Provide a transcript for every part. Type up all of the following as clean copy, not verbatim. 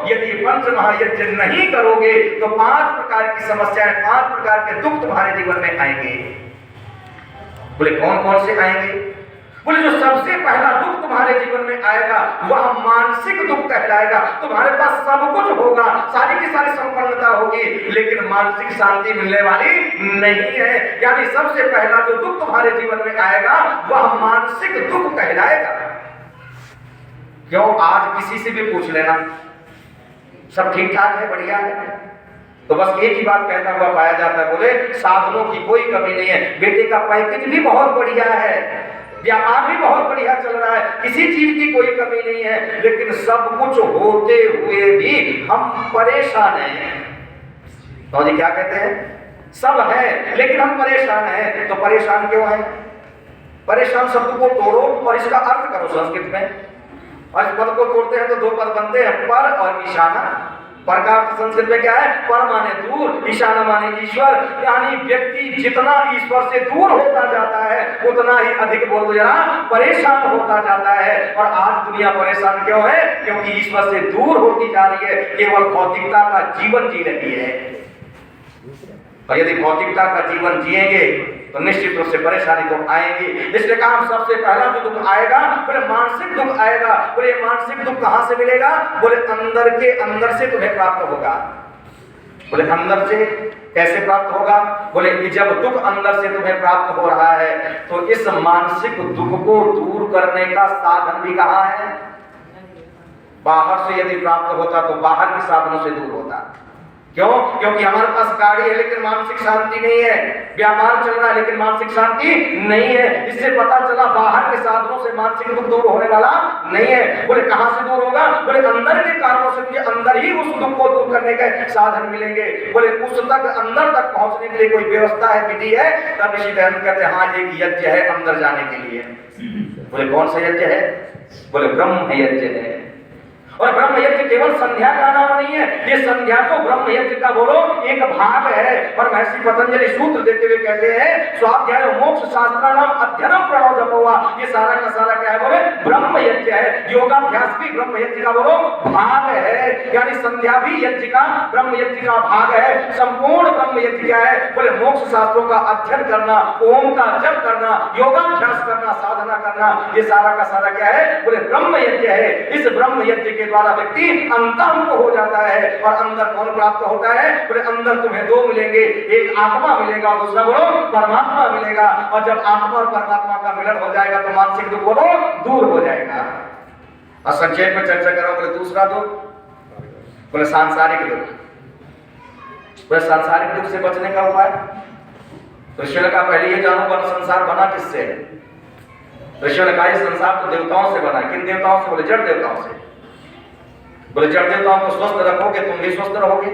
यदि पंच महायज्ञ नहीं करोगे तो 5 प्रकार की समस्याएं, 5 प्रकार के दुख तुम्हारे जीवन में आएंगे। बोले कौन कौन से आएंगे? बोले जो सबसे पहला दुख तुम्हारे जीवन में आएगा वह मानसिक दुख कहलाएगा। तुम्हारे पास सब कुछ होगा, सारी की सारी संपन्नता होगी, लेकिन मानसिक शांति मिलने वाली नहीं है। यानी सबसे पहला जो दुख तुम्हारे जीवन में आएगा वह मानसिक दुख कहलाएगा। क्यों? आज किसी से भी पूछ लेना, सब ठीक ठाक है, बढ़िया है, तो बस एक ही बात कहता हुआ पाया जाता है, बोले साधनों की कोई कमी नहीं है, बेटे का पैकेज भी बहुत बढ़िया है, व्यापार भी बहुत बढ़िया चल रहा है, किसी चीज की कोई कमी नहीं है, लेकिन सब कुछ होते हुए भी हम परेशान हैं। तो जी क्या कहते हैं? सब है लेकिन हम परेशान हैं। तो परेशान क्यों हैं? परेशान शब्द को तोड़ो और इसका अर्थ करो संस्कृत में। और इस पद को तोड़ते हैं तो 2 पद बनते हैं, पर और ईशाना। पर का अर्थ संस्कृत में क्या है? पर माने दूर, ईशाना माने ईश्वर। यानी व्यक्ति जितना ईश्वर से दूर होता जाता है उतना ही अधिक बोल दो जरा परेशान होता जाता है। और आज दुनिया परेशान क्यों है? क्योंकि ईश्वर से दूर होती जा रही है, केवल भौतिकता का जीवन जी रही है। और यदि भौतिकता का जीवन जिएंगे तो निश्चित रूप से परेशानी तो आएगी। इसलिए कहा सबसे पहला जो दुख आएगा बोले मानसिक दुख आएगा। बोले मानसिक दुख कहां से मिलेगा? बोले अंदर के अंदर से तुम्हें प्राप्त होगा। बोले अंदर से कैसे प्राप्त होगा? बोले कि जब दुख अंदर से तुम्हें प्राप्त हो रहा है तो इस मानसिक दुख को दूर करने का साधन भी कहां है? बाहर से यदि प्राप्त होता तो बाहर के साधनों से दूर होता। क्यों? क्योंकि हमारे पास गाड़ी है लेकिन मानसिक शांति नहीं है, व्यापार चल रहा है लेकिन मानसिक शांति नहीं है। इससे पता चला बाहर के साधनों से मानसिक दुख दूर होने वाला नहीं है। बोले कहां से दूर होगा? बोले अंदर के कारणों से मुझे अंदर ही उस दुख को दूर करने के साधन मिलेंगे। बोले उस तक अंदर तक पहुंचने के लिए कोई व्यवस्था है, विधि है? तब ऋषि दयानंद कहते हैं हाँ एक यज्ञ है अंदर जाने के लिए। बोले कौन सा यज्ञ है? बोले ब्रह्म यज्ञ है। और ब्रह्म यज्ञ केवल संध्या का नाम नहीं है, ये संध्या तो ब्रह्म यज्ञ का बोलो एक भाग है। और महर्षि पतंजलि सूत्र देते हुए कहते हैं स्वाध्याय मोक्ष शास्त्राणाम अध्ययनम प्रणव जपवा, ये सारा का सारा क्या है? बोले ब्रह्म यज्ञ है। योगाभ्यास भी ब्रह्म यज्ञ का बोलो भाग है। यानी संध्या भी यज्ञ का, ब्रह्म यज्ञ का भाग है। संपूर्ण ब्रह्म यज्ञ क्या है? बोले मोक्ष शास्त्रों का अध्ययन करना, ओम का जप करना, योगाभ्यास करना, साधना करना, ये सारा का सारा क्या है? बोले ब्रह्म यज्ञ है। इस ब्रह्म यज्ञ के द्वारा व्यक्ति अंतर्मुख हो जाता है। और अंदर कौन प्राप्त होता है? बोले अंदर तुम्हें 2 मिलेंगे, एक आत्मा मिलेगा, दूसरा बोलो परमात्मा मिलेगा। और जब आत्मा और परमात्मा का मिलन हो जाएगा तो मानसिक दुख बोलो दूर हो जाएगा। और संक्षेप में चर्चा करो। बोले दूसरा दुख, बोले सांसारिक दुख। बोले सांसारिक दुख से बचने का उपाय तो ऋषि ने कहा पहले ये जानो वन संसार बना किससे है? ऋषि ने कहा संसार तो देवताओं से बना। किन देवताओं से? बोले जड़ देवताओं से। बोले जड़ देवताओं को स्वस्थ रखोगे तुम भी स्वस्थ रहोगे,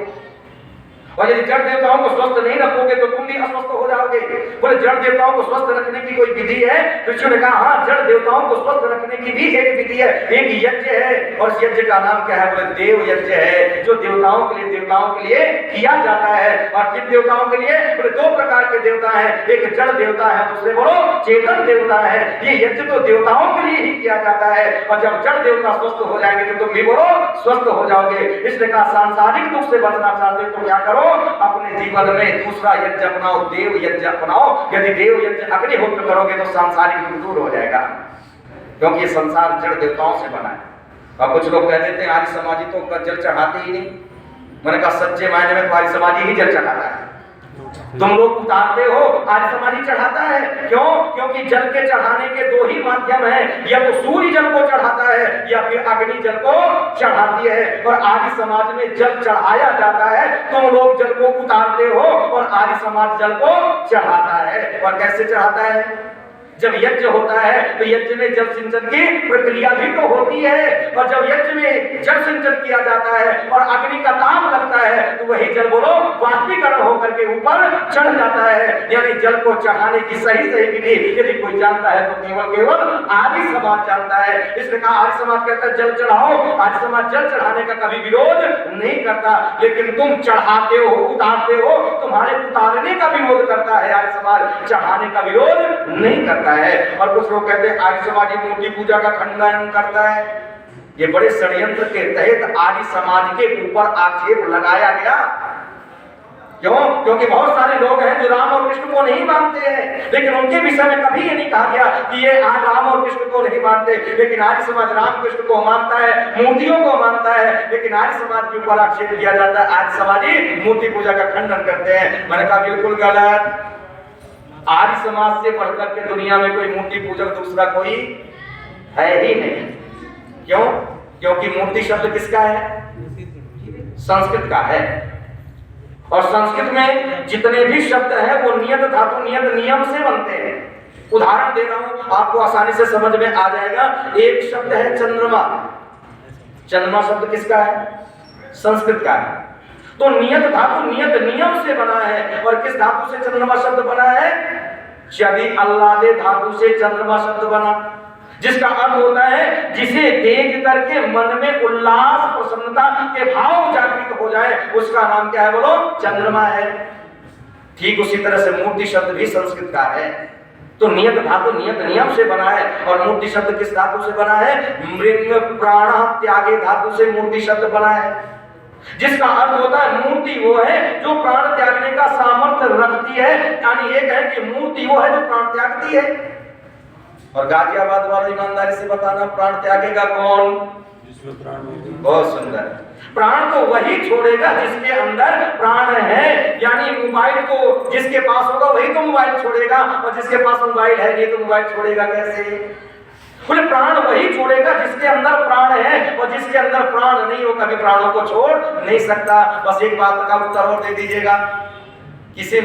और यदि जड़ देवताओं को स्वस्थ नहीं रखोगे तो तुम भी अस्वस्थ हो जाओगे। बोले जड़ देवताओं को स्वस्थ रखने की कोई विधि है? ऋषि ने कहा हाँ जड़ देवताओं को स्वस्थ रखने की भी एक विधि है, एक यज्ञ है। और इस यज्ञ का नाम क्या है? बोले देव यज्ञ है, जो देवताओं के लिए किया जाता है। और किन देवताओं के लिए? बोले 2 प्रकार के देवता हैं, एक जड़ देवता है, दूसरे बोलो चेतन देवता है। ये यज्ञ तो देवताओं के लिए ही किया जाता है। और जब जड़ देवता स्वस्थ हो जाएंगे तो तुम भी बोलो स्वस्थ हो जाओगे। इसलिए कहा सांसारिक दुख से बचना चाहते हो तो क्या करो? अपने जीवन में दूसरा यज्ञ अपनाओ, देव यज्ञ अपनाओ। यदि देव यज्ञ अग्निहोत्र करोगे तो सांसारिक दुख दूर हो जाएगा, क्योंकि ये संसार जड़ देवताओं से बना है। और कुछ लोग कह देते हैं आर्य समाजी तो जल चढ़ाते ही नहीं। मैंने कहा सच्चे मायने में तो आर्य समाजी ही जल चढ़ाता है। तुम लोग उतारते हो, आर्य समाजी चढ़ाता है। क्यों? क्योंकि जल के चढ़ाने के 2 ही माध्यम हैं, या तो सूर्य जल को चढ़ाता है या फिर अग्नि जल को चढ़ाती है। और आर्य समाज में जल चढ़ाया जाता है, तुम लोग जल को उतारते हो और आर्य समाज जल को चढ़ाता है। और कैसे चढ़ाता है? जब यज्ञ होता है तो यज्ञ में जल सिंचन की प्रक्रिया भी तो होती है। और जब यज्ञ में जल सिंचन किया जाता है और अग्नि का ताप लगता है तो वही जल बोलो वाष्पीकरण होकर के ऊपर चढ़ जाता है। यानी जल को चढ़ाने की सही विधि यदि कोई जानता है तो केवल आर्य समाज जानता है। इसलिए कहा आर्य समाज कहता है जल चढ़ाओ। आर्य समाज जल चढ़ाने का कभी विरोध नहीं करता, लेकिन तुम चढ़ाते हो, उतारते हो, तुम्हारे उतारने का विरोध करता है आर्य समाज, चढ़ाने का विरोध नहीं करता है। और कुछ लोग कहते हैं आर्य समाजी मूर्ति पूजा का खंडन करता है। ये बड़े षड्यंत्र के तहत आर्य समाज के ऊपर आक्षेप लगाया गया। क्यों? क्योंकि बहुत सारे लोग हैं जो राम और कृष्ण को नहीं मानते हैं, लेकिन उनके विषय में कभी ये नहीं कहा गया कि ये राम और कृष्ण को नहीं मानते। लेकिन आर्य समाज राम कृष्ण को मानता है, मूर्तियों को मानता है, लेकिन आर्य समाज के ऊपर आक्षेप किया जाता है आर्य समाजी मूर्ति पूजा का खंडन करते हैं। मैंने कहा बिल्कुल गलत। आर्य समाज से बढ़कर के दुनिया में कोई मूर्ति पूजक दूसरा कोई है ही नहीं। क्यों? क्योंकि मूर्ति शब्द किसका है? संस्कृत का है, और संस्कृत में जितने भी शब्द हैं वो नियत धातु नियत नियम से बनते हैं। उदाहरण दे रहा हूं, आपको आसानी से समझ में आ जाएगा। एक शब्द है चंद्रमा। चंद्रमा शब्द किसका है? संस्कृत का है। तो नियत धातु नियत नियम से बना है। और किस धातु से चंद्रमा शब्द बना है? यदि अल्लादे धातु से चंद्रमा शब्द बना, जिसका अर्थ होता है जिसे देख करके मन में उल्लास प्रसन्नता के भाव जागृत हो जाए, उसका नाम क्या है? बोलो, चंद्रमा है। ठीक उसी तरह से मूर्ति शब्द भी संस्कृत का है। तो नियत धातु नियत नियम से बना है। और मूर्ति शब्द किस धातु से बना है? मृंग प्राण त्यागे धातु से मूर्ति शब्द बना है, जिसका अर्थ होता है मूर्ति वो है जो प्राण त्यागने का सामर्थ्य रखती है। यानी एक है कि मूर्ति वो है जो प्राण त्यागती है। और गाजियाबाद वालों ईमानदारी से बताना, प्राण त्यागेगा कौन? जिसमें प्राण नहीं। बहुत सुंदर। प्राण तो वही छोड़ेगा जिसके अंदर प्राण है। यानी मोबाइल को जिसके पास होगा वही तो मोबाइल छोड़ेगा, और जिसके पास मोबाइल है नहीं तो मोबाइल छोड़ेगा कैसे? बोले प्राण वही छोड़ेगा जिसके अंदर प्राण है, और जिसके अंदर प्राण नहीं हो कभी प्राणों को छोड़ नहीं सकता। बस एक बात का उत्तर और दे दीजिएगा, किसी